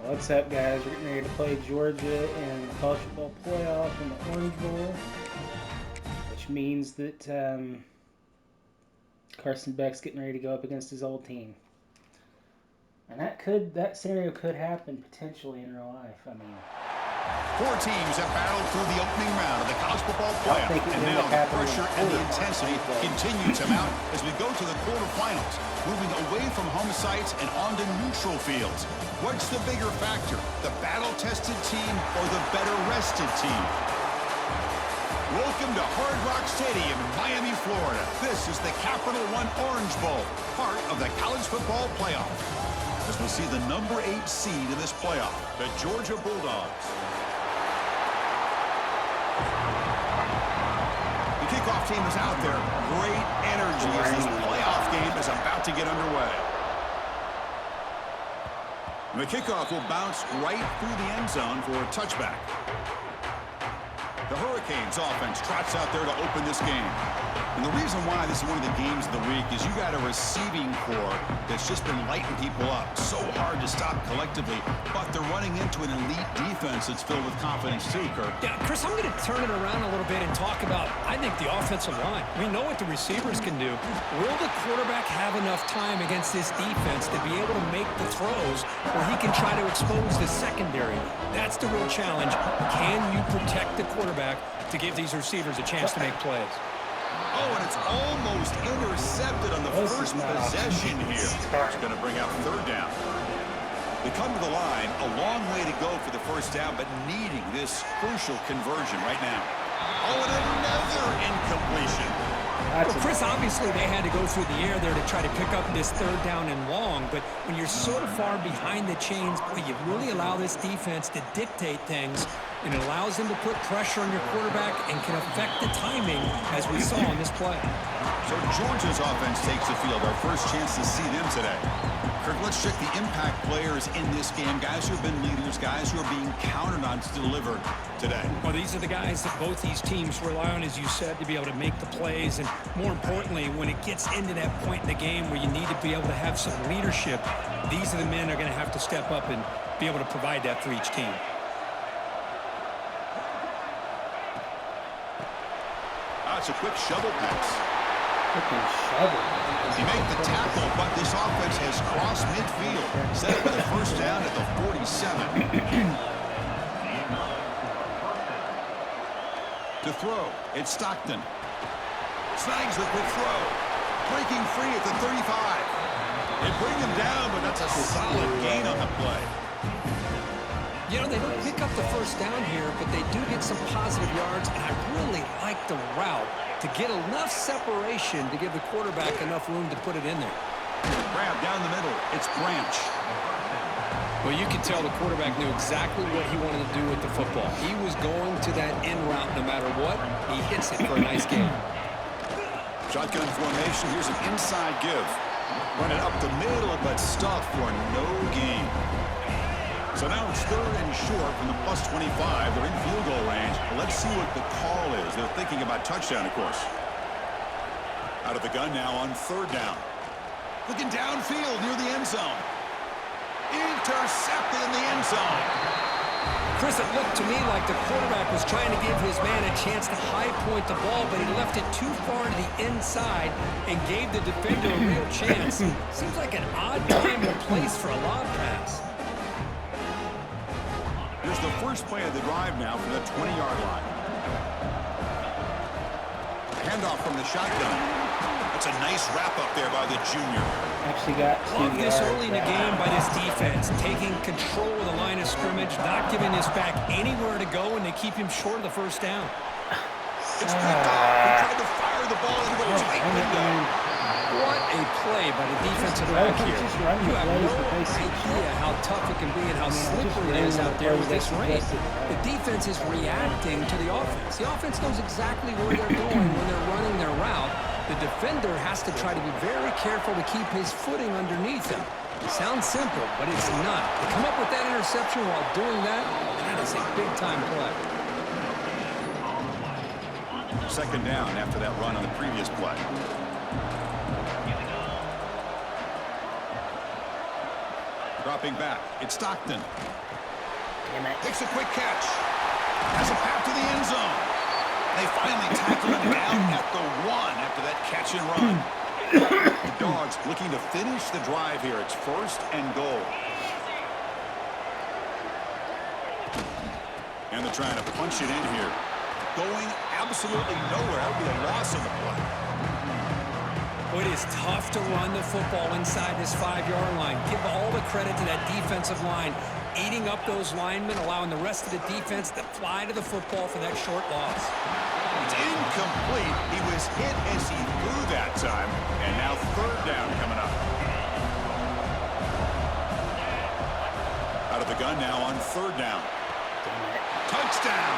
What's up, guys? We're getting ready to play Georgia in the college football playoff in the Orange Bowl, which means that Carson Beck's getting ready to go up against his old team, and that scenario could happen potentially in real life. I mean, four teams have battled through the opening round of the college football playoff, and now the pressure and the intensity continue to mount as we go to the quarterfinals, moving away from home sites and onto neutral fields. What's the bigger factor, the battle-tested team or the better-rested team? Welcome to Hard Rock Stadium in Miami, Florida. This is the Capital One Orange Bowl, part of the college football playoff. As we'll see the number 8 seed in this playoff, the Georgia Bulldogs. The kickoff team is out there. Great energy as this playoff game is about to get underway. And the kickoff will bounce right through the end zone for a touchback. The Hurricanes offense trots out there to open this game. And the reason why this is one of the games of the week is you got a receiving core that's just been lighting people up. So hard to stop collectively, but they're running into an elite defense that's filled with confidence too, Kirk. Yeah, Chris, I'm going to turn it around a little bit and talk about, I think, the offensive line. We know what the receivers can do. Will the quarterback have enough time against this defense to be able to make the throws where he can try to expose the secondary? That's the real challenge. Can you protect the quarterback to give these receivers a chance to make plays? Oh, and it's almost intercepted on the first possession here. It's going to bring out third down. They come to the line, a long way to go for the first down, but needing this crucial conversion right now. Oh, and another incompletion. Well, Chris, obviously they had to go through the air there to try to pick up this third down and long, but when you're so far behind the chains, boy, you really allow this defense to dictate things, and it allows them to put pressure on your quarterback and can affect the timing, as we saw on this play. So Georgia's offense takes the field, our first chance to see them today. Kirk, let's check the impact players in this game, guys who have been leaders, guys who are being counted on to deliver today. Well, these are the guys that both these teams rely on, as you said, to be able to make the plays, and more importantly, when it gets into that point in the game where you need to be able to have some leadership, these are the men that are going to have to step up and be able to provide that for each team. It's a quick shovel pass. He made the tackle, but this offense has crossed midfield. Set up with a first down at the 47. To throw, it's Stockton. Snags the quick throw. Breaking free at the 35. They bring him down, but that's a solid gain on the play. You know, they don't pick up the first down here, but they do get some positive yards, and I really like the route to get enough separation to give the quarterback enough room to put it in there. Grab down the middle. It's Branch. Well, you can tell the quarterback knew exactly what he wanted to do with the football. He was going to that in route no matter what. He hits it for a nice gain. Shotgun formation. Here's an inside give. Running up the middle, but stuffed for no gain. So now it's third and short from the plus 25. They're in field goal range. Let's see what the call is. They're thinking about touchdown, of course. Out of the gun now on third down. Looking downfield near the end zone. Intercepted in the end zone. Chris, it looked to me like the quarterback was trying to give his man a chance to high point the ball, but he left it too far to the inside and gave the defender a real chance. Seems like an odd time and place for a lob pass. Here's the first play of the drive now from the 20-yard line. Handoff from the shotgun. That's a nice wrap-up there by the junior. Actually got love this early in the game by this defense, taking control of the line of scrimmage, not giving this back anywhere to go, and they keep him short of the first down. It's picked off. He tried to fire the ball into a tight window. What a play by the defensive back here. You have no idea how tough it can be and how slippery it is out there with this rain. The defense is reacting to the offense. The offense knows exactly where they're going when they're running their route. The defender has to try to be very careful to keep his footing underneath him. It sounds simple, but it's not. To come up with that interception while doing that, that is a big-time play. Second down after that run on the previous play. dropping back. It's Stockton. Damn it. Takes a quick catch. Has a path to the end zone. They finally tackle him down at the 1 after that catch and run. The Dogs looking to finish the drive here. It's 1st and goal. And they're trying to punch it in here. Going absolutely nowhere. That would be a loss of the play. Well, it is tough to run the football inside this 5-yard line. Give all the credit to that defensive line, eating up those linemen, allowing the rest of the defense to fly to the football for that short loss. It's incomplete. He was hit as he threw that time. And now 3rd down coming up. Out of the gun now on 3rd down. Touchdown.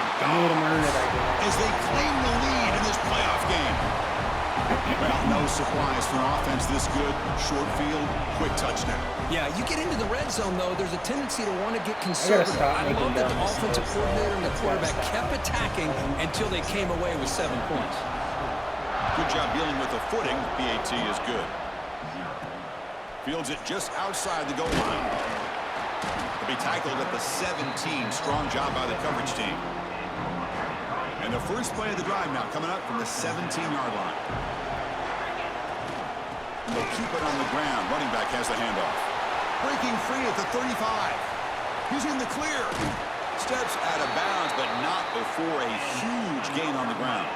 As they claim the lead in this playoff game. Well, no surprise for an offense this good. Short field, quick touchdown. Yeah, you get into the red zone, though, there's a tendency to want to get conservative. I love that the offensive coordinator and the quarterback kept attacking until they came away with 7 points. Good job dealing with the footing. PAT is good. Fields it just outside the goal line. Be tackled at the 17. Strong job by the coverage team. And the first play of the drive now coming up from the 17-yard line. And they'll keep it on the ground. Running back has the handoff. Breaking free at the 35. He's in the clear. Steps out of bounds, but not before a huge gain on the ground.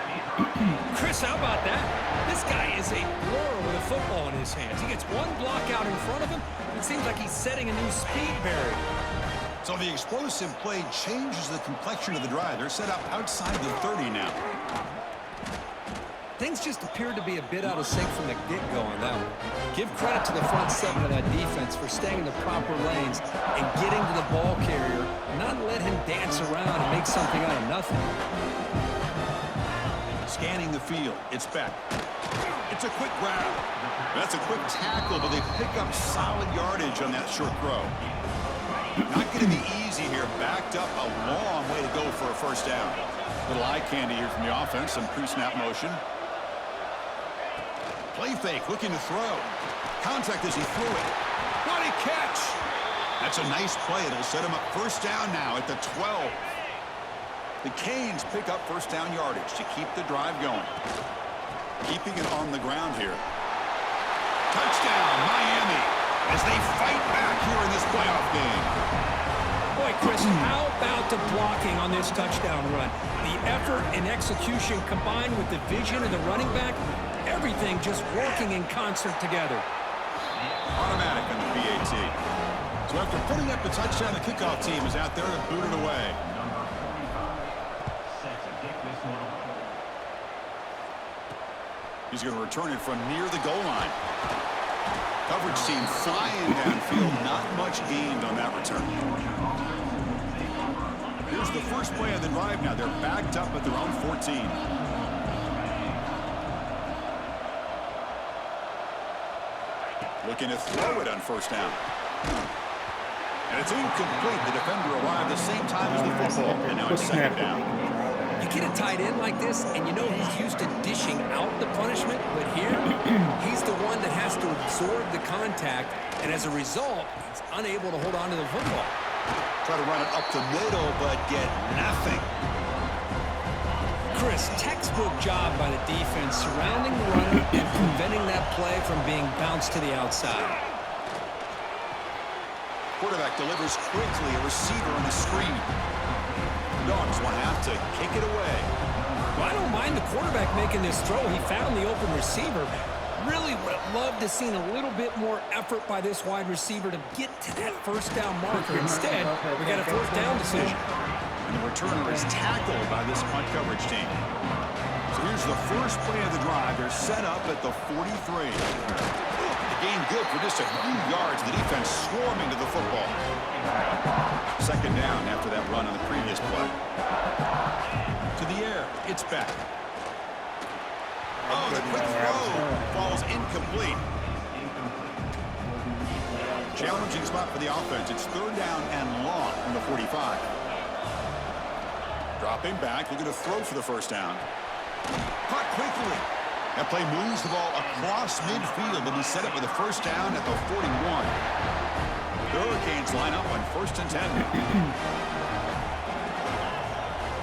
Chris, how about that? This guy is a blur with a football in his hands. He gets one block out in front of him. It seems like he's setting a new speed barrier. So the explosive play changes the complexion of the drive. They're set up outside the 30 now. Things just appeared to be a bit out of sync from the get-go on that one. Give credit to the front 7 of that defense for staying in the proper lanes and getting to the ball carrier, not let him dance around and make something out of nothing. Scanning the field. It's Beck. It's a quick grab. That's a quick tackle, but they pick up solid yardage on that short throw. Not going to be easy here. Backed up a long way to go for a 1st down. Little eye candy here from the offense. Some pre-snap motion. Play fake, looking to throw. Contact as he threw it. What a catch! That's a nice play. It'll set him up 1st down now at the 12. The Canes pick up 1st down yardage to keep the drive going. Keeping it on the ground here. Touchdown, Miami, as they fight back here in this playoff game. Boy, Chris, how about the blocking on this touchdown run? The effort and execution combined with the vision of the running back, everything just working in concert together. Automatic on the PAT. So after putting up the touchdown, the kickoff team is out there to boot it away. He's going to return it from near the goal line. Coverage team flying downfield. Not much gained on that return. Here's the first play of the drive now. They're backed up at their own 14. Looking to throw it on 1st down. And it's incomplete. The defender arrived the same time as the football. And now it's 2nd down. You get a tight end like this, and you know he's used to dishing out the punishment, but here, he's the one that has to absorb the contact, and as a result, he's unable to hold on to the football. Try to run it up the middle, but get nothing. Chris, textbook job by the defense surrounding the runner and preventing that play from being bounced to the outside. Quarterback delivers quickly, a receiver on the screen. Dogs will have to kick it away. Well, I don't mind the quarterback making this throw. He found the open receiver. Really would have loved to seen a little bit more effort by this wide receiver to get to that 1st down marker. Instead, we got a 4th down decision. And the returner is tackled by this punt coverage team. So here's the first play of the drive. They're set up at the 43. The gain good for just a few yards. The defense swarming to the football. 2nd down after that run on the previous play. To the air, it's Beck. Oh, the quick throw falls incomplete. Challenging spot for the offense. It's 3rd down and long from the 45. Dropping back, looking to throw for the 1st down. Caught quickly. That play moves the ball across midfield, and he set up with a 1st down at the 41. The Hurricanes line up on 1st and 10.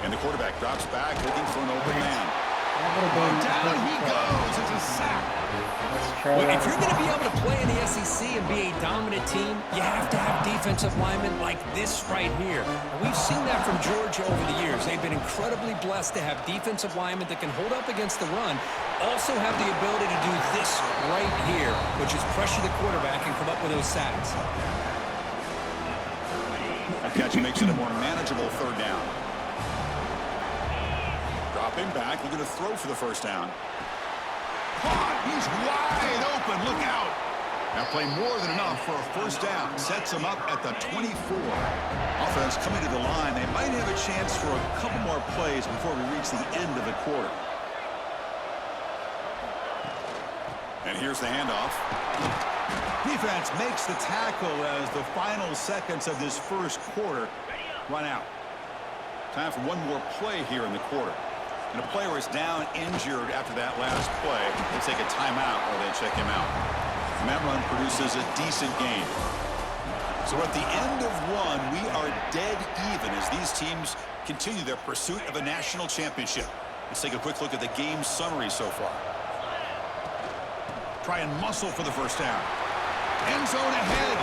And the quarterback drops back looking for an open man. Down he goes. It's a sack. Well, if you're going to be able to play in the SEC and be a dominant team, you have to have defensive linemen like this right here. And we've seen that from Georgia over the years. They've been incredibly blessed to have defensive linemen that can hold up against the run, also have the ability to do this right here, which is pressure the quarterback and come up with those sacks. That catch makes it a more manageable 3rd down. Dropping back, looking to throw for the 1st down. Caught! He's wide open. Look out! Now play more than enough for a 1st down. Sets him up at the 24. Offense coming to the line. They might have a chance for a couple more plays before we reach the end of the quarter. And here's the handoff. Defense makes the tackle as the final seconds of this 1st quarter run out. Time for one more play here in the quarter. And a player is down injured after that last play. They take a timeout or they check him out. And that run produces a decent gain. So at the end of one, we are dead even as these teams continue their pursuit of a national championship. Let's take a quick look at the game summary so far. Try and muscle for the 1st down. End zone ahead.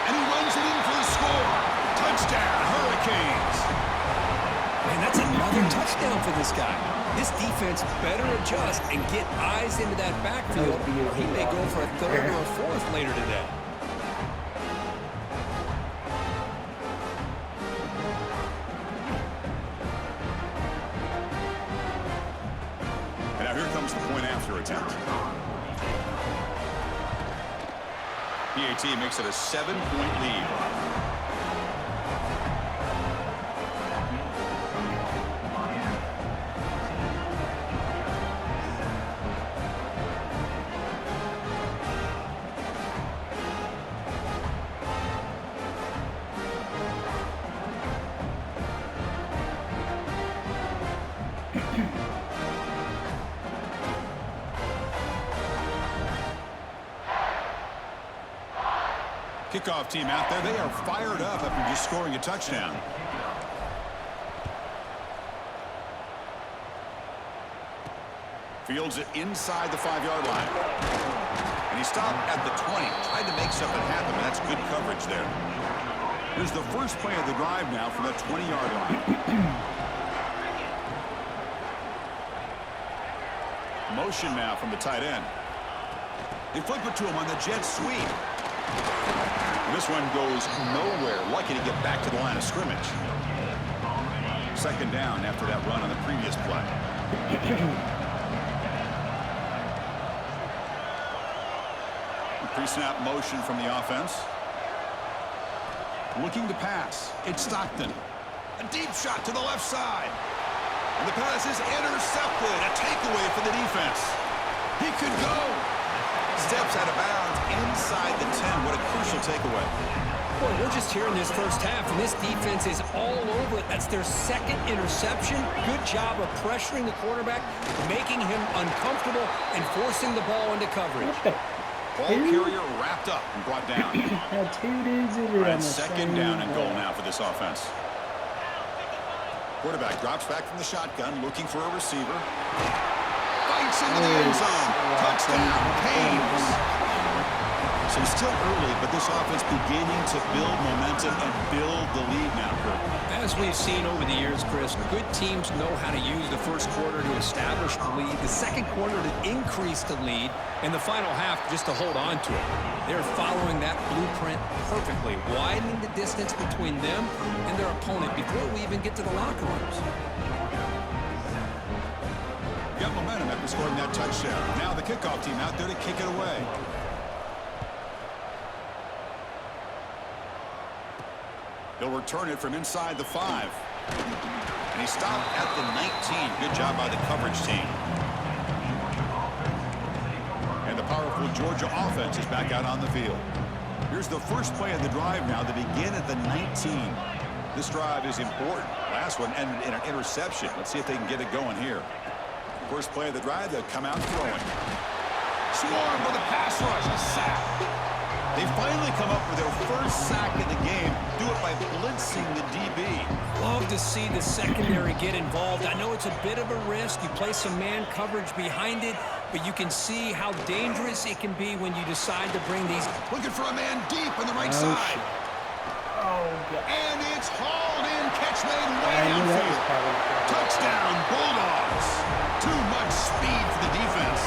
And he runs it in for the score. Touchdown, Hurricanes. And that's another touchdown for this guy. This defense better adjust and get eyes into that backfield. He may go for a 3rd or a 4th later today. And now here comes the point after attempt. PAT makes it a 7-point lead. Kickoff team out there. They are fired up after just scoring a touchdown. Fields it inside the 5-yard line. And he stopped at the 20. Tried to make something happen. That's good coverage there. Here's the first play of the drive now from that 20-yard line. Motion now from the tight end. They flip it to him on the jet sweep. This one goes nowhere. Lucky to get back to the line of scrimmage. 2nd down after that run on the previous play. Pre-snap motion from the offense. Looking to pass. It's Stockton. A deep shot to the left side. And the pass is intercepted. A takeaway for the defense. He could go. Steps out of bounds inside the 10. What a crucial takeaway. Boy, we're just here in this 1st half, and this defense is all over it. That's their 2nd interception. Good job of pressuring the quarterback, making him uncomfortable, and forcing the ball into coverage. Ball carrier wrapped up and brought down. Had 2 dudes in And 2nd down and goal now for this offense. Quarterback drops back from the shotgun, looking for a receiver. Bites into the end zone. Touchdown, Canes. So it's still early, but this offense beginning to build momentum and build the lead now, Kirk. As we've seen over the years, Chris, good teams know how to use the 1st quarter to establish the lead, the 2nd quarter to increase the lead, and the final half just to hold on to it. They're following that blueprint perfectly, widening the distance between them and their opponent before we even get to the locker rooms. Got momentum after scoring that touchdown. Now the kickoff team out there to kick it away. He'll return it from inside the 5. And he stopped at the 19. Good job by the coverage team. And the powerful Georgia offense is back out on the field. Here's the first play of the drive now. They begin at the 19. This drive is important. Last one ended in an interception. Let's see if they can get it going here. First play of the drive, they'll come out throwing. Swarm with a pass rush. A sack. They finally come up with their first sack of the game. Do it by blitzing the DB. Love to see the secondary get involved. I know it's a bit of a risk. You play some man coverage behind it, but you can see how dangerous it can be when you decide to bring these. Looking for a man deep on the right side. Oh, God. And it's hauled in. Catch made way downfield. Touchdown, Bulldogs. Too much speed for the defense.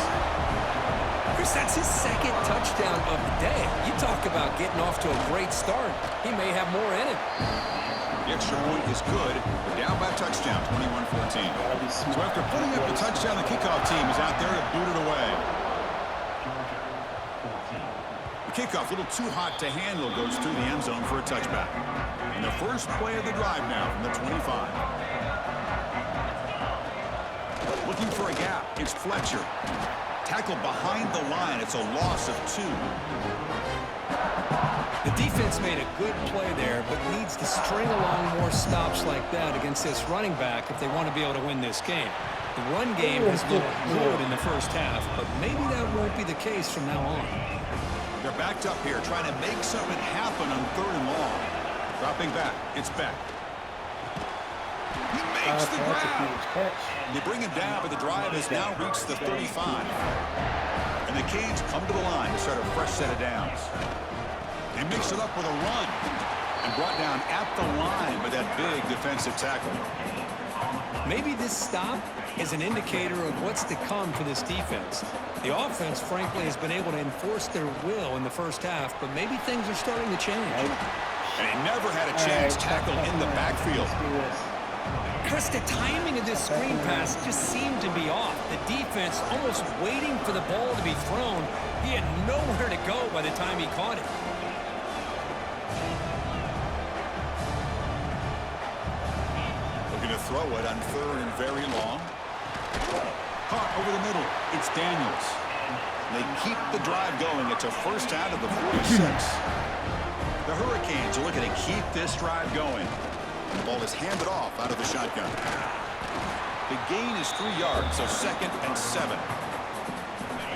Chris, that's his second touchdown of the day. You talk about getting off to a great start. He may have more in it. The extra point is good. We're down by a touchdown, 21-14. So after putting up the touchdown, the kickoff team is out there to boot it away. The kickoff, a little too hot to handle, goes through the end zone for a touchback. And the first play of the drive now from the 25. Looking for a gap. It's Fletcher. Tackled behind the line. It's a loss of 2. The defense made a good play there, but needs to string along more stops like that against this running back if they want to be able to win this game. The run game has looked good in the first half, but maybe that won't be the case from now on. They're backed up here, trying to make something happen on 3rd and long. Dropping back. It's Beck. He makes the grab. They bring him down, but the drive has now reached the 35. And the Canes come to the line to start a fresh set of downs. They mix it up with a run and brought down at the line by that big defensive tackle. Maybe this stop is an indicator of what's to come for this defense. The offense, frankly, has been able to enforce their will in the first half, but maybe things are starting to change. And he never had a chance tackled in the backfield. Chris, the timing of this screen pass just seemed to be off. The defense almost waiting for the ball to be thrown. He had nowhere to go by the time he caught it. Looking to throw it on 3rd and very long. Caught over the middle. It's Daniels. They keep the drive going. It's a first out of the 46. The Hurricanes are looking to keep this drive going. The ball is handed off out of the shotgun. The gain is 3 yards, so 2nd and 7.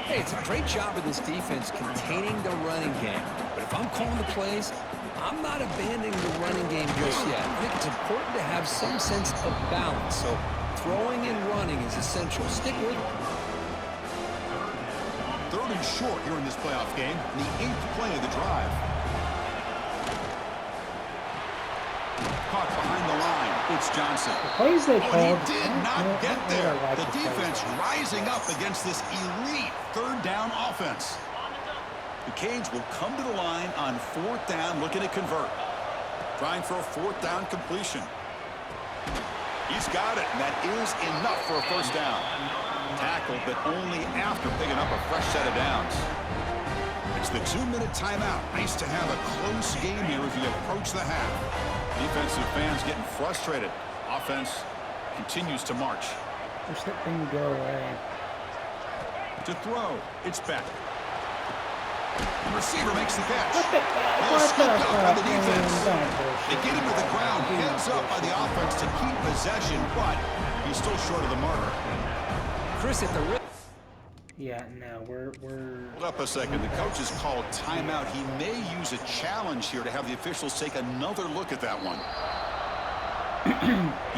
Hey, it's a great job of this defense containing the running game. But if I'm calling the plays, I'm not abandoning the running game just yet. I think it's important to have some sense of balance. So throwing and running is essential. Stick with it. 3rd and short here in this playoff game. The 8th play of the drive. Caught behind the line. It's Johnson. The plays they called. He did not get there. The defense rising up against this elite 3rd down offense. The Canes will come to the line on 4th down, looking to convert. Trying for a 4th down completion. He's got it, and that is enough for a first down. Tackled, but only after picking up a fresh set of downs. It's the 2-minute timeout. Nice to have a close game here as we approach the half. Defensive fans getting frustrated. Offense continues to march. Push that thing go away. To throw, it's Beck. The receiver makes the catch. What Scooped up by the defense. They get him to the ground. Don't Hands up by the offense to keep possession, but he's still short of the marker. Chris at the rim. Yeah, no, we're Hold up a second. The coach has called timeout. He may use a challenge here to have the officials take another look at that one.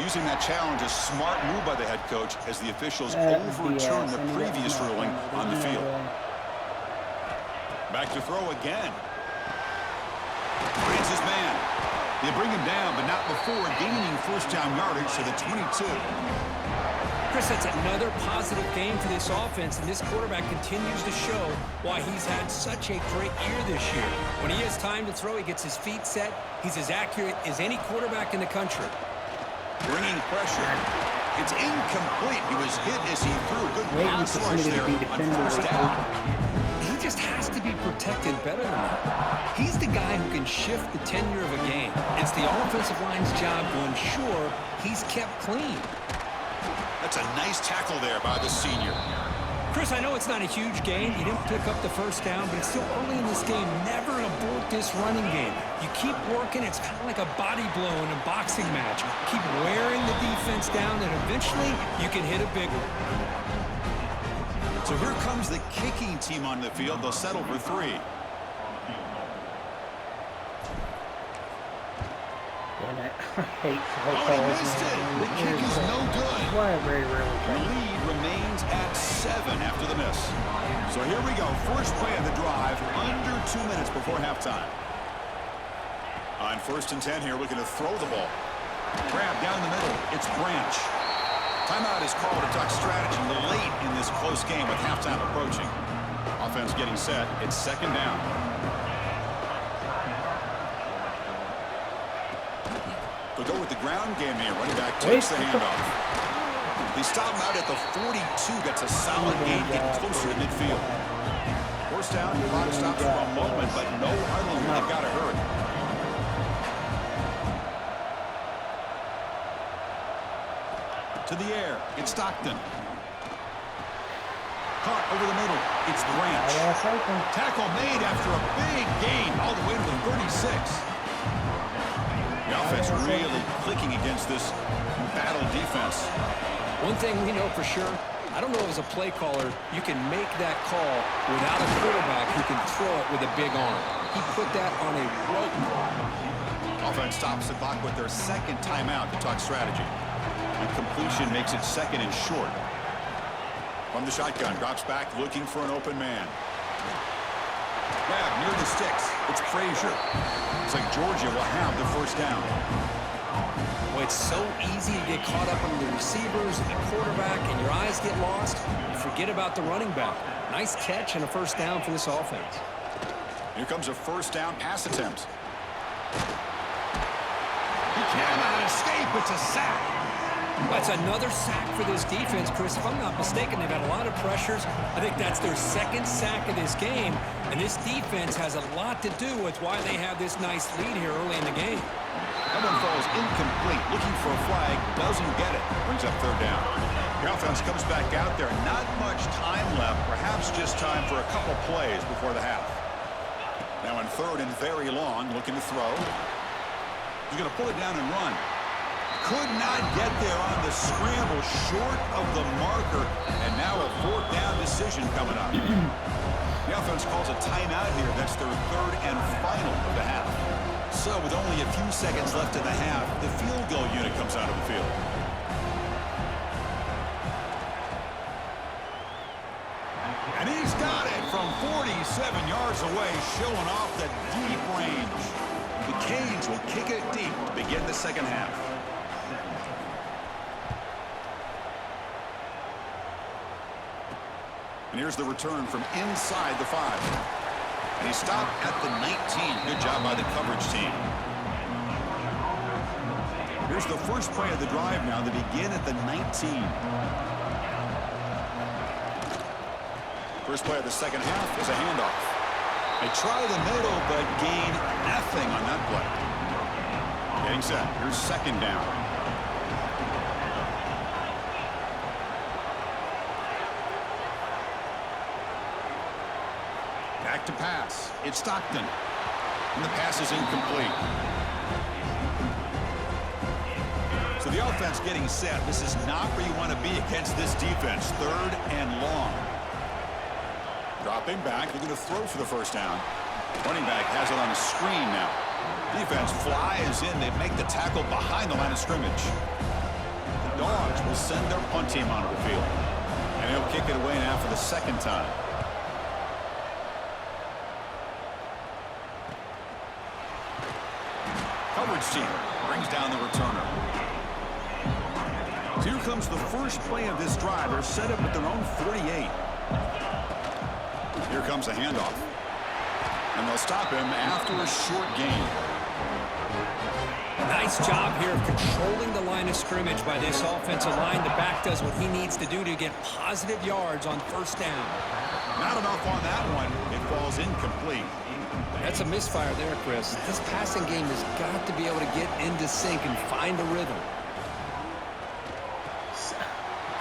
Using that challenge, a smart move by the head coach as the officials overturn the previous ruling on the field. Back to throw again. Finds his man. They bring him down, but not before gaining first down yardage to the 22. Chris, that's another positive game for this offense, and this quarterback continues to show why he's had such a great year this year. When he has time to throw, he gets his feet set. He's as accurate as any quarterback in the country. Bringing pressure. It's incomplete. He was hit as he threw a good pass rush there on first down. He just has to be protected better than that. He's the guy who can shift the tenure of a game. It's the offensive line's job to ensure he's kept clean. That's a nice tackle there by the senior. Chris, I know it's not a huge gain. You didn't pick up the first down, but it's still early in this game. Never abort this running game. You keep working. It's kind of like a body blow in a boxing match. Keep wearing the defense down, and eventually you can hit a big one. So here comes the kicking team on the field. They'll settle for 3. damn it. I hate Oh, he calls. missed it. The kick is no good. Why I very rarely The try. lead remains at 7 after the miss. So here we go. First play of the drive, under 2 minutes before halftime. On 1st and 10 here, looking to throw the ball. Grab down the middle. It's Branch. Timeout is called to talk strategy late in this close game with halftime approaching. Offense getting set. It's 2nd down. They'll go with the ground game here. Running back takes the handoff. They stop him out at the 42. That's a solid gain, getting closer to midfield. 1st down, clock stops for a moment, but no huddle here. They've got to hurry. To the air. It's Stockton. Caught over the middle. It's Branch. Tackle made after a big gain all the way to the 36. The offense really clicking against this battle defense. One thing we know for sure, I don't know as a play caller, you can make that call without a quarterback who can throw it with a big arm. He put that on a rope. Offense stops the clock with their 2nd timeout to talk strategy. And completion makes it 2nd and short. From the shotgun, drops back looking for an open man. Grab near the sticks. It's Frazier. Looks like Georgia will have the 1st down. Well, it's so easy to get caught up on the receivers and the quarterback, and your eyes get lost. You forget about the running back. Nice catch and a 1st down for this offense. Here comes a 1st down pass attempt. He cannot escape. It's a sack. That's another sack for this defense, Chris. If I'm not mistaken, they've had a lot of pressures. I think that's their 2nd sack of this game, and this defense has a lot to do with why they have this nice lead here early in the game. That one falls incomplete. Looking for a flag. Doesn't get it. Brings up 3rd down. The offense comes back out there. Not much time left. Perhaps just time for a couple plays before the half. Now in 3rd and very long. Looking to throw. He's going to pull it down and run. Could not get there on the scramble, short of the marker, and now a 4th down decision coming up. The offense calls a timeout here. That's their 3rd and final of the half. So with only a few seconds left in the half, the field goal unit comes out of the field. And he's got it from 47 yards away, showing off the deep range. The Canes will kick it deep to begin the 2nd half. And here's the return from inside the 5. And he stopped at the 19. Good job by the coverage team. Here's the first play of the drive now. They begin at the 19. First play of the 2nd half is a handoff. They try the middle, but gain nothing on that play. Getting set. Here's 2nd down. Back to pass. It's Stockton. And the pass is incomplete. So the offense getting set. This is not where you want to be against this defense. 3rd and long. Dropping back. Looking to throw for the 1st down. Running back has it on a screen now. Defense flies in. They make the tackle behind the line of scrimmage. The Dogs will send their punt team onto the field. And he'll kick it away now for the 2nd time. Coverage team brings down the returner. So here comes the first play of this drive. They're set up at their own 48. Here comes a handoff. And they'll stop him after a short gain. Nice job here of controlling the line of scrimmage by this offensive line. The back does what he needs to do to get positive yards on 1st down. Not enough on that one. It falls incomplete. That's a misfire there, Chris. This passing game has got to be able to get into sync and find a rhythm.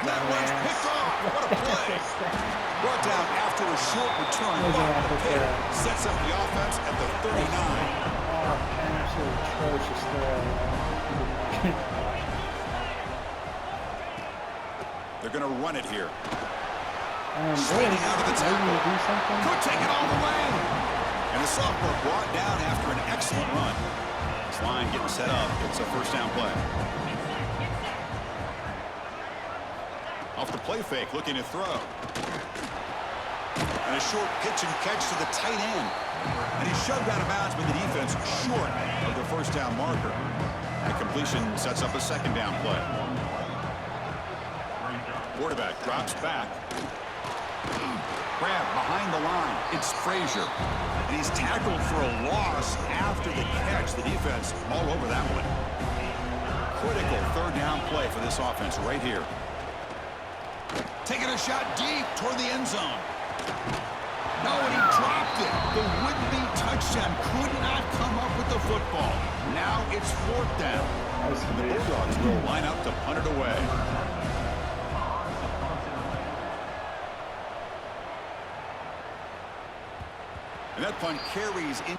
And that one's picked off. What a play. Brought down after a short return. Sets up the offense at the 39. Absolutely atrocious throw. They're going to run it here. Sliding out of the tackle. Could take it all the way. And the sophomore brought down after an excellent run. This line line getting set up. It's a first down play. Off the play fake, looking to throw. And a short pitch and catch to the tight end. And he's shoved out of bounds by the defense short of the first down marker. The completion sets up a second down play. Quarterback drops back. Grab behind the line. It's Frazier. And he's tackled for a loss after the catch. The defense all over that one. Critical third down play for this offense right here. Taking a shot deep toward the end zone. No, and he dropped it. The would-be touchdown could not come up with the football. Now it's fourth down. And the Bulldogs will line up to punt it away. And that punt carries in.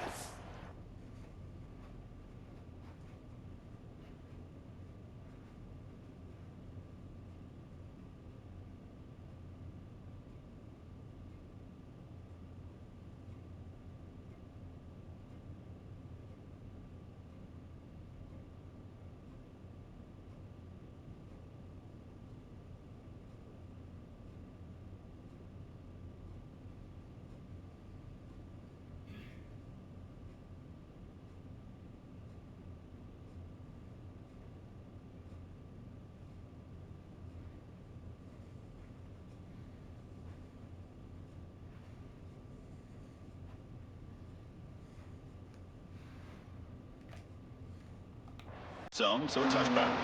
Zone, so a touchback.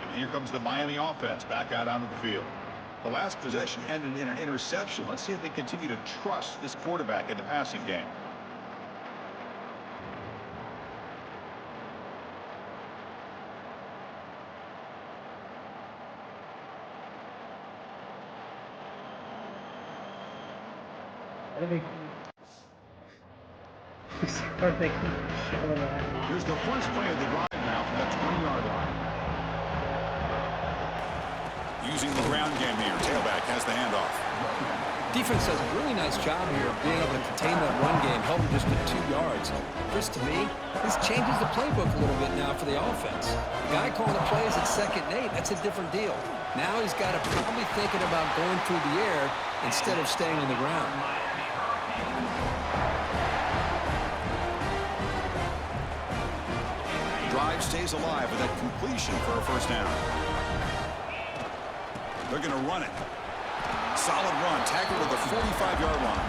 And here comes the Miami offense back out onto the field. The last possession ended in an interception. Let's see if they continue to trust this quarterback in the passing game. Here's the first play of the drive now from the 20-yard line. Using the ground game here, tailback has the handoff. Defense does a really nice job here of being able to contain that run game, held him just at 2 yards. Chris, to me, this changes the playbook a little bit now for the offense. The guy calling the plays at 2nd and 8, that's a different deal. Now he's got to probably thinking about going through the air instead of staying on the ground. Drive stays alive with that completion for a first down. They're going to run it. Solid run, tackled at the 45-yard line.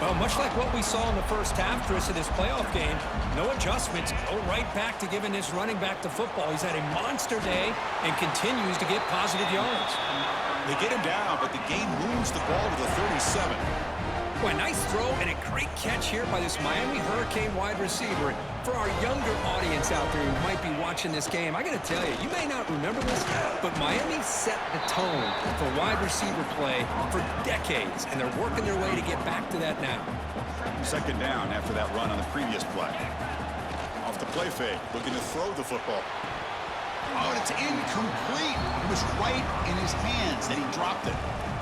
Well, much like what we saw in the first half, Chris, in this playoff game, no adjustments, go right back to giving this running back the football. He's had a monster day and continues to get positive yards. They get him down, but the game moves the ball to the 37. Boy, nice throw and a great catch here by this Miami Hurricane wide receiver. For our younger audience out there who might be watching this game, I got to tell you, you may not remember this, but Miami set the tone for wide receiver play for decades, and they're working their way to get back to that now. Second down after that run on the previous play. Off the play fake, looking to throw the football. Oh, and it's incomplete. It was right in his hands, and he dropped it.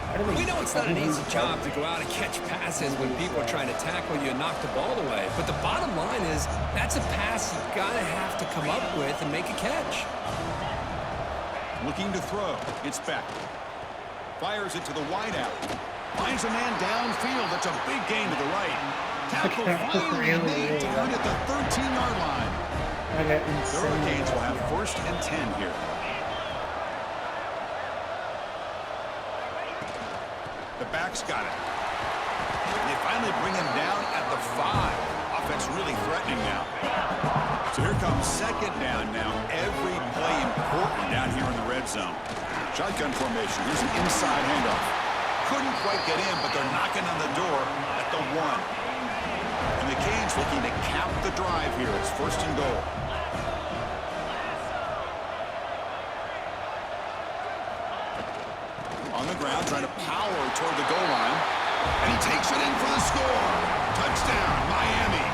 We know it's not an easy job to go out and catch passes when people are trying to tackle you and knock the ball away. But the bottom line is that's a pass you've got to have to come up with and make a catch. Looking to throw. It's Beck. Fires it to the wideout. Finds a man downfield. That's a big gain to the right. Tackle finally made down at the 13-yard line. The Hurricanes will have 1st and 10 here. The back's got it. And they finally bring him down at the 5. Offense really threatening now. So here comes second down now. Every play important down here in the red zone. Shotgun formation. Here's an inside handoff. Couldn't quite get in, but they're knocking on the door at the 1. And the Canes looking to cap the drive here. It's 1st and goal. On the ground, trying to power toward the goal line. And he takes it in for the score. Touchdown, Miami.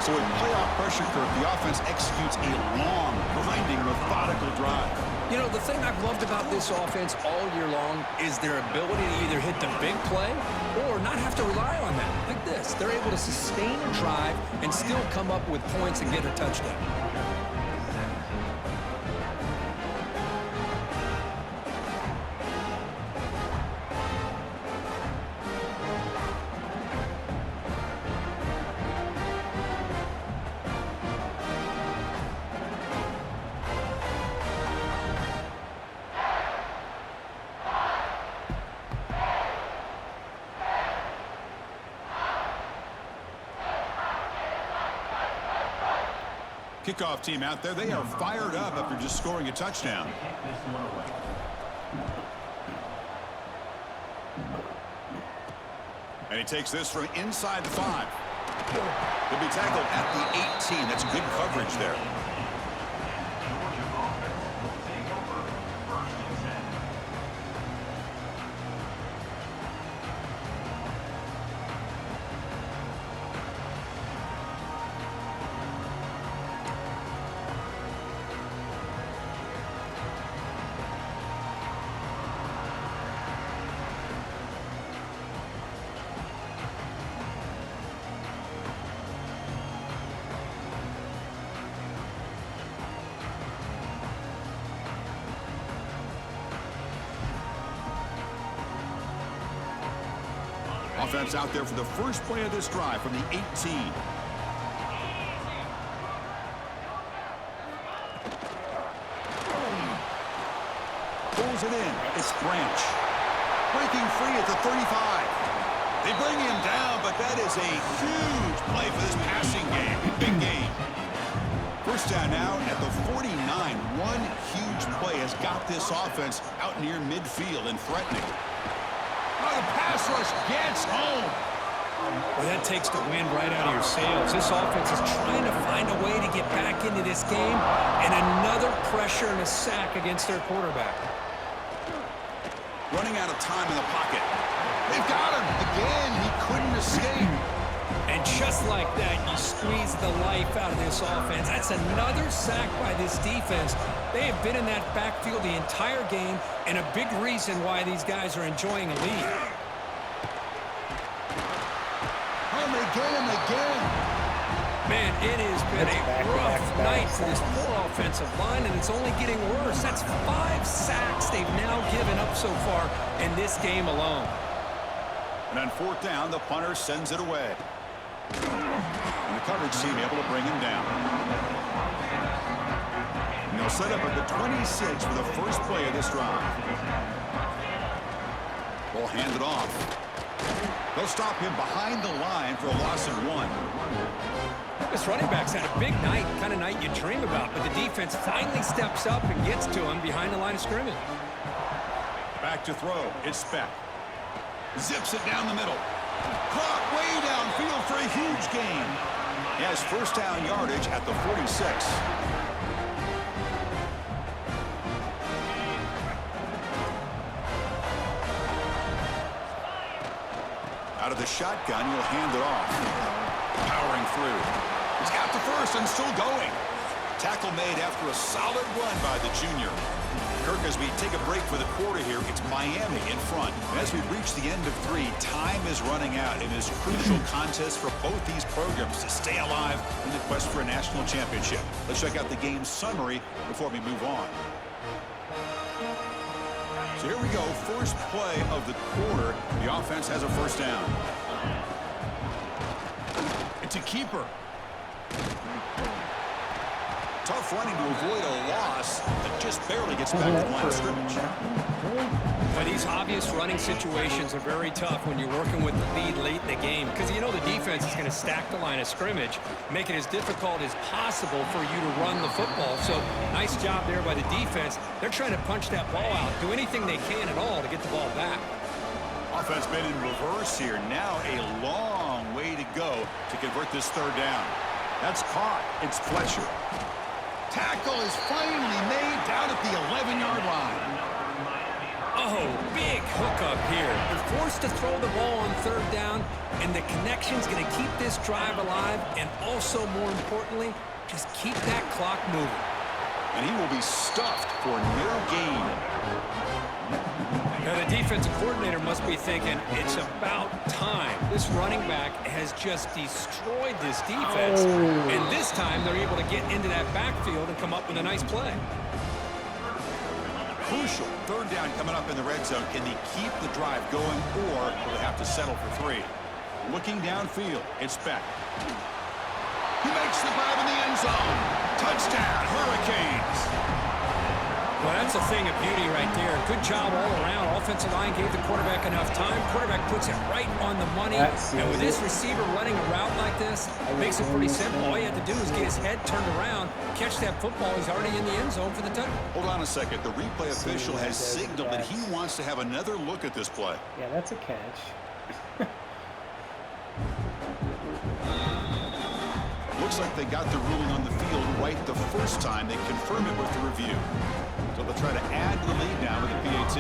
So in playoff pressure curve, the offense executes a long, grinding, methodical drive. You know, the thing I've loved about this offense all year long is their ability to either hit the big play or not have to rely on that. Like this, they're able to sustain a drive and still come up with points and get a touchdown. Kickoff team out there. They are fired up after just scoring a touchdown. And he takes this from inside the 5. He'll be tackled at the 18. That's good coverage there. Offense out there for the first play of this drive from the 18. Pulls it in. It's Branch. Breaking free at the 35. They bring him down, but that is a huge play for this passing game. Big game. First down now at the 49. One huge play has got this offense out near midfield and threatening. Oh, the pass rush gets home. Well, that takes the wind right out of your sails. This offense is trying to find a way to get back into this game, and another pressure and a sack against their quarterback. Running out of time in the pocket. They've got him. Again, he couldn't escape. And just like that, you squeeze the life out of this offense. That's another sack by this defense. They have been in that backfield the entire game, and a big reason why these guys are enjoying a lead. Oh, they get him again. Man, it has been a rough night for this poor offensive line, and it's only getting worse. That's 5 sacks they've now given up so far in this game alone. And on 4th down, the punter sends it away. And the coverage team able to bring him down. And they'll set up at the 26 for the first play of this drive. They'll hand it off. They'll stop him behind the line for a loss of 1. This running back's had a big night, kind of night you dream about, but the defense finally steps up and gets to him behind the line of scrimmage. Back to throw. It's Beck. Zips it down the middle. Caught way downfield for a huge gain. He has first down yardage at the 46. Out of the shotgun, he'll hand it off. Powering through. He's got the first and still going. Tackle made after a solid run by the junior. Kirk, as we take a break for the quarter here, it's Miami in front. And as we reach the end of 3, time is running out in this crucial contest for both these programs to stay alive in the quest for a national championship. Let's check out the game summary before we move on. So here we go, first play of the quarter. The offense has a first down. It's a keeper. Tough running to avoid a loss that just barely gets back to the line of scrimmage. But these obvious running situations are very tough when you're working with the lead late in the game, because you know the defense is going to stack the line of scrimmage, make it as difficult as possible for you to run the football. So nice job there by the defense. They're trying to punch that ball out, do anything they can at all to get the ball back. Offense been in reverse here. Now a long way to go to convert this third down. That's caught. It's Fletcher. Tackle is finally made down at the 11-yard line. Oh, big hookup here. They're forced to throw the ball on third down, and the connection's going to keep this drive alive, and also, more importantly, just keep that clock moving. And he will be stuffed for no gain. Now, the defensive coordinator must be thinking, it's about time. This running back has just destroyed this defense. And this time, they're able to get into that backfield and come up with a nice play. Crucial third down coming up in the red zone. Can they keep the drive going, or will they have to settle for 3? Looking downfield, it's Beck. He makes the grab in the end zone. Touchdown, Hurricanes. Well, that's a thing of beauty right there. Good job all around. Offensive line gave the quarterback enough time. Quarterback puts it right on the money. And with this receiver running a route like this, it makes it pretty simple. All you have to do is get his head turned around, catch that football. He's already in the end zone for the touchdown. Hold on a second. The replay official has signaled that he wants to have another look at this play. Yeah, that's a catch. Looks like they got the ruling on the field right the first time. They confirm it with the review. So they'll try to add the lead now with the PAT.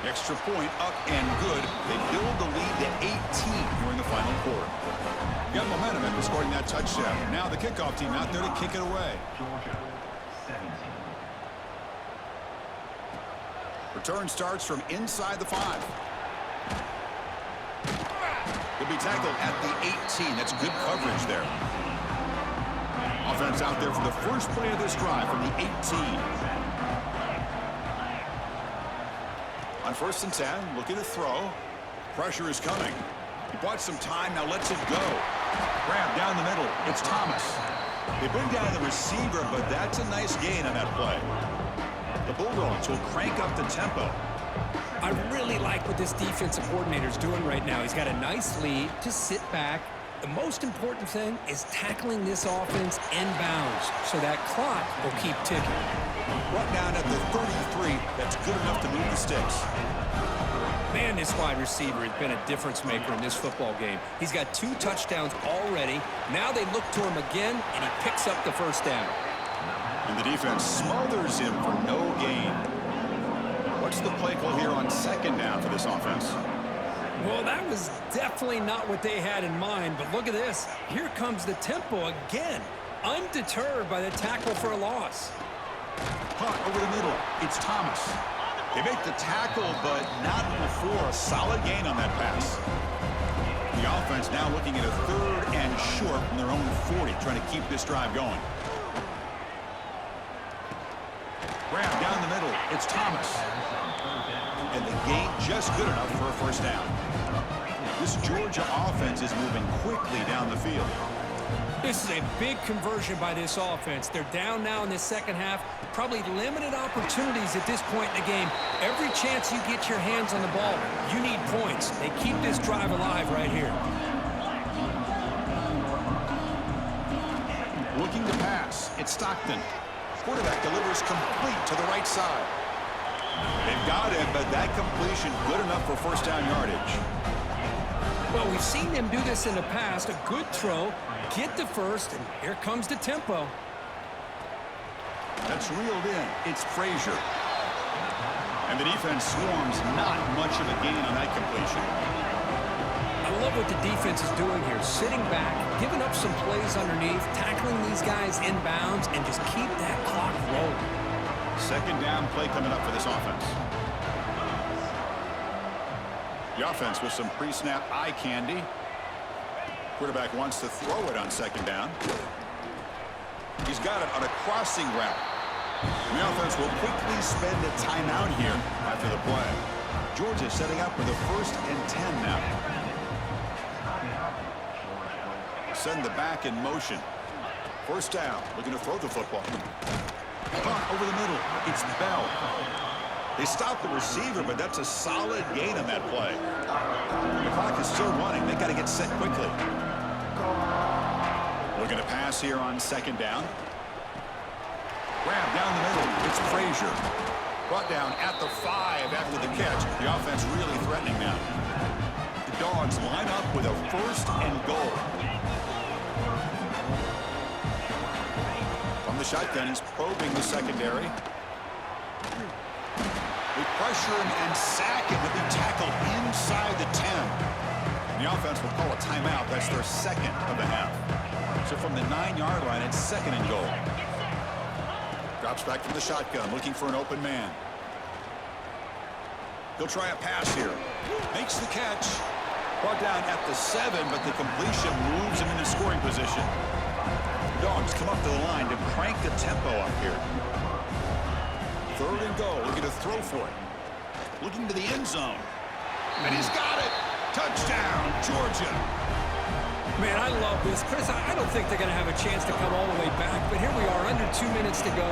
Extra point up and good. They build the lead to 18 during the final quarter. Got momentum after scoring that touchdown. Now the kickoff team out there to kick it away. Return starts from inside the 5. He'll be tackled at the 18. That's good coverage there. Offense out there for the first play of this drive from the 18. On 1st and 10, looking to throw. Pressure is coming. He bought some time, now lets it go. Grab down the middle. It's Thomas. They bring down the receiver, but that's a nice gain on that play. The Bulldogs will crank up the tempo. I really like what this defensive coordinator is doing right now. He's got a nice lead. Just sit back. The most important thing is tackling this offense inbounds so that clock will keep ticking. Brought down at the 33. That's good enough to move the sticks. Man, this wide receiver has been a difference maker in this football game. He's got 2 touchdowns already. Now they look to him again, and he picks up the first down. And the defense smothers him for no gain. What's the play call here on 2nd down for this offense? Well, that was definitely not what they had in mind, but look at this. Here comes the tempo again, undeterred by the tackle for a loss. Punt over the middle. It's Thomas. They make the tackle, but not before a solid gain on that pass. The offense now looking at a 3rd and short from their own 40, trying to keep this drive going. Grab down the middle. It's Thomas. And the gain just good enough for a first down. This Georgia offense is moving quickly down the field. This is a big conversion by this offense. They're down now in the second half. Probably limited opportunities at this point in the game. Every chance you get your hands on the ball, you need points. They keep this drive alive right here. Looking to pass. It's Stockton. Quarterback delivers complete to the right side. They've got him, but that completion good enough for first down yardage. Well, we've seen them do this in the past. A good throw, get the first, and here comes the tempo. That's reeled in. It's Frazier. And the defense swarms. Not much of a gain on that completion. I love what the defense is doing here. Sitting back, giving up some plays underneath, tackling these guys inbounds, and just keep that clock rolling. 2nd down play coming up for this offense. The offense with some pre-snap eye candy. Quarterback wants to throw it on 2nd down. He's got it on a crossing route. And the offense will quickly spend a timeout here after the play. Georgia setting up for the 1st and 10 now. Send the back in motion. First down, looking to throw the football. Punt over the middle. It's Bell. They stop the receiver, but that's a solid gain on that play. The clock is still running. They got to get set quickly. Looking to pass here on 2nd down. Grab down the middle. It's Frazier. Brought down at the 5 after the catch. The offense really threatening now. The Dogs line up with a 1st and goal. From the shotgun, he's probing the secondary. They pressure him and sack him, but they tackle inside the 10. The offense will call a timeout. That's their 2nd of the half. So from the 9-yard line, it's 2nd and goal. Drops back from the shotgun, looking for an open man. He'll try a pass here. Makes the catch. Brought down at the 7, but the completion moves him into scoring position. The Dogs come up to the line to crank the tempo up here. 3rd and goal, looking to throw for it. Looking to the end zone. And he's got it. Touchdown, Georgia. Man, I love this. Chris, I don't think they're going to have a chance to come all the way back, but here we are, under 2 minutes to go,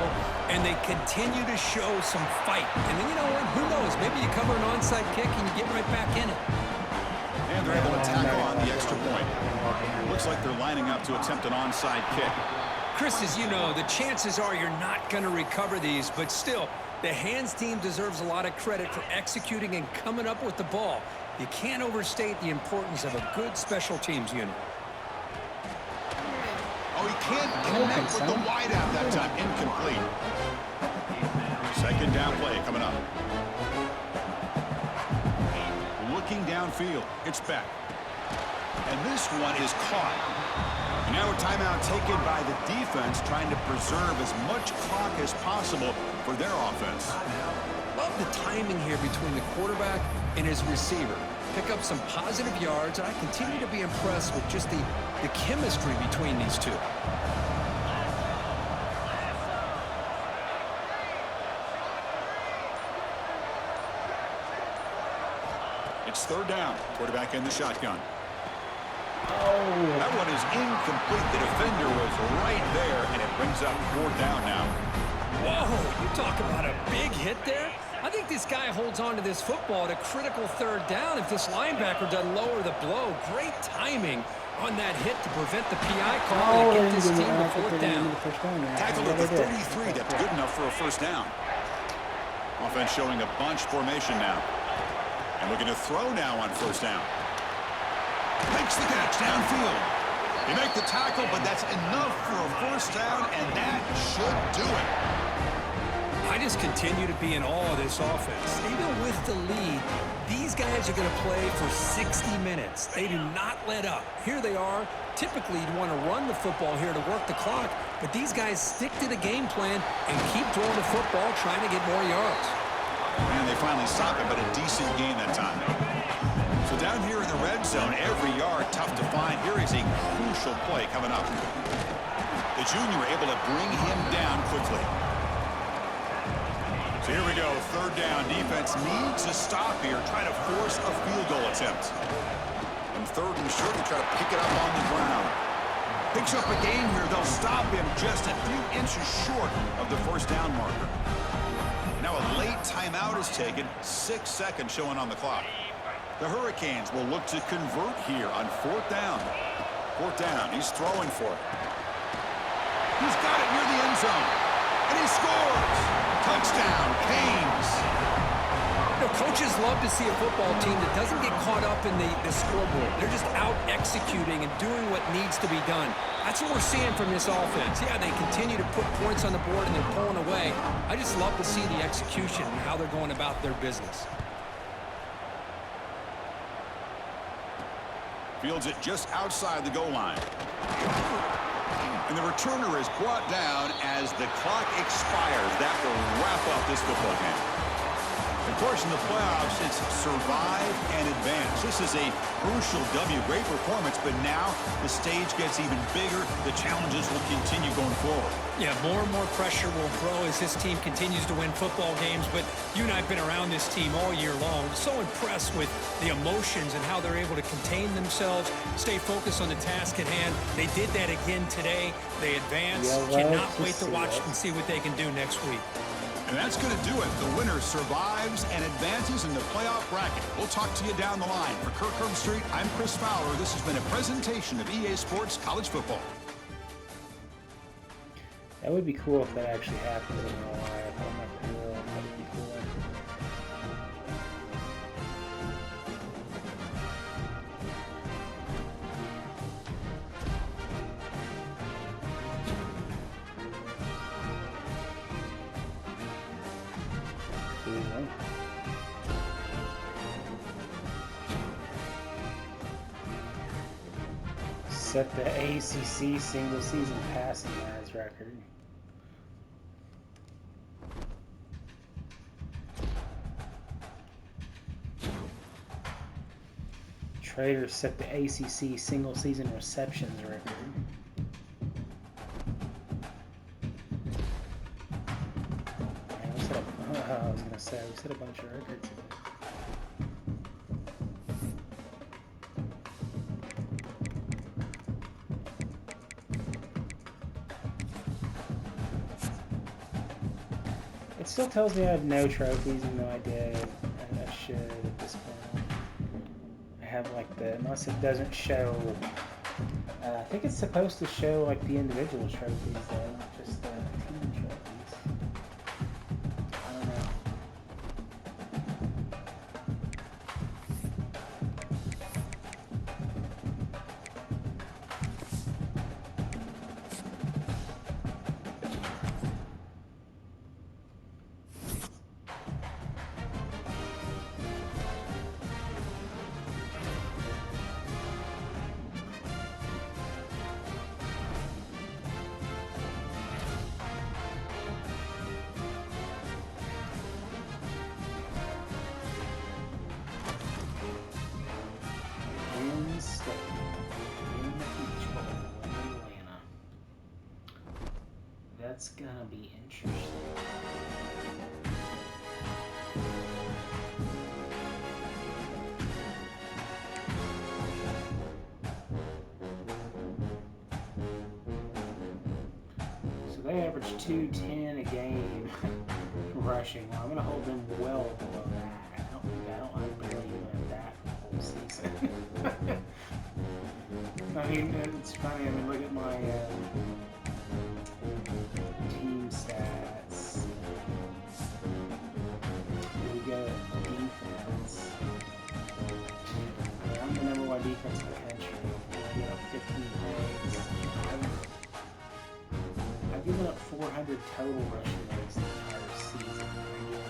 and they continue to show some fight. And then, you know what, who knows? Maybe you cover an onside kick and you get right back in it. And they're able to tackle on the extra point. Looks like they're lining up to attempt an onside kick. Chris, as you know, the chances are you're not going to recover these, but still, the hands team deserves a lot of credit for executing and coming up with the ball. You can't overstate the importance of a good special teams unit. Oh, he can't connect with the wideout that time. Incomplete. 2nd down play coming up. Looking downfield. It's Beck. And this one is caught. And now a timeout taken by the defense, trying to preserve as much clock as possible for their offense. Love the timing here between the quarterback and his receiver. Pick up some positive yards, and I continue to be impressed with just the chemistry between these two. It's 3rd down. Quarterback in the shotgun. Oh. That one is incomplete. The defender was right there, and it brings up 4th down now. Whoa, you talk about a big hit there. I think this guy holds on to this football at a critical 3rd down if this linebacker doesn't lower the blow. Great timing on that hit to prevent the PI call and get this team to 4th down. Tackled at the 33. That's good enough for a 1st down. Offense showing a bunch formation now. And looking to throw now on 1st down. Makes the catch downfield. They make the tackle, but that's enough for a 1st down, and that should do it. I just continue to be in awe of this offense. Even with the lead, these guys are going to play for 60 minutes. They do not let up. Here they are. Typically, you'd want to run the football here to work the clock, but these guys stick to the game plan and keep throwing the football, trying to get more yards. And they finally stop it, but a decent game that time. So down here in the red zone, every yard tough to find. Here is a crucial play coming up. The junior able to bring him down quickly. So here we go, 3rd down. Defense needs to stop here, try to force a field goal attempt. And 3rd and short, they try to pick it up on the ground. Picks up a gain here. They'll stop him just a few inches short of the 1st down marker. Now a late timeout is taken, 6 seconds showing on the clock. The Hurricanes will look to convert here on 4th down. 4th down, he's throwing for it. He's got it near the end zone, and he scores! Touchdown, Canes! You know, coaches love to see a football team that doesn't get caught up in the scoreboard. They're just out executing and doing what needs to be done. That's what we're seeing from this offense. Yeah, they continue to put points on the board and they're pulling away. I just love to see the execution and how they're going about their business. Fields it just outside the goal line. And the returner is brought down as the clock expires. That will wrap up this football game. Of course, in the playoffs, it's survive and advance. This is a crucial W. Great performance, but now the stage gets even bigger. The challenges will continue going forward. Yeah, more and more pressure will grow as this team continues to win football games, but you and I have been around this team all year long. So impressed with the emotions and how they're able to contain themselves, stay focused on the task at hand. They did that again today. They advance. Cannot wait to watch and see what they can do next week. And that's going to do it. The winner survives and advances in the playoff bracket. We'll talk to you down the line. For Kirk Herbstreit, I'm Chris Fowler. This has been a presentation of EA Sports College Football. That would be cool if that actually happened in real life. I'm not cool. That would be cool. set the ACC single season passing yards record. Trader set the ACC single season receptions record. Man, we set a bunch of records. It still tells me I have no trophies, even though I did, and I should at this point. I have like unless it doesn't show, I think it's supposed to show like the individual trophies though, not just the team trophies. I don't know. That's gonna be interesting. So they average 210 a game rushing. Well, I'm gonna hold them well below that. I barely even have that for the whole season. I mean, it's funny. I mean, look at my team stats. Here we go. Defense. I mean, I'm the number one defense in the country. I got 15 points. I've given up 400 total rushing yards the entire season. I give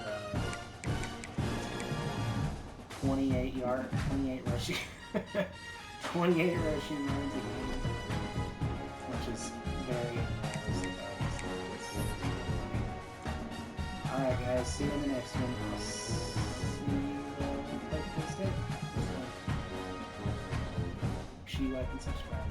28 rushing 28 rushing yards a game, which is very impressive. Alright guys, see you in the next one. I'll see you later this day. Make sure you like and subscribe.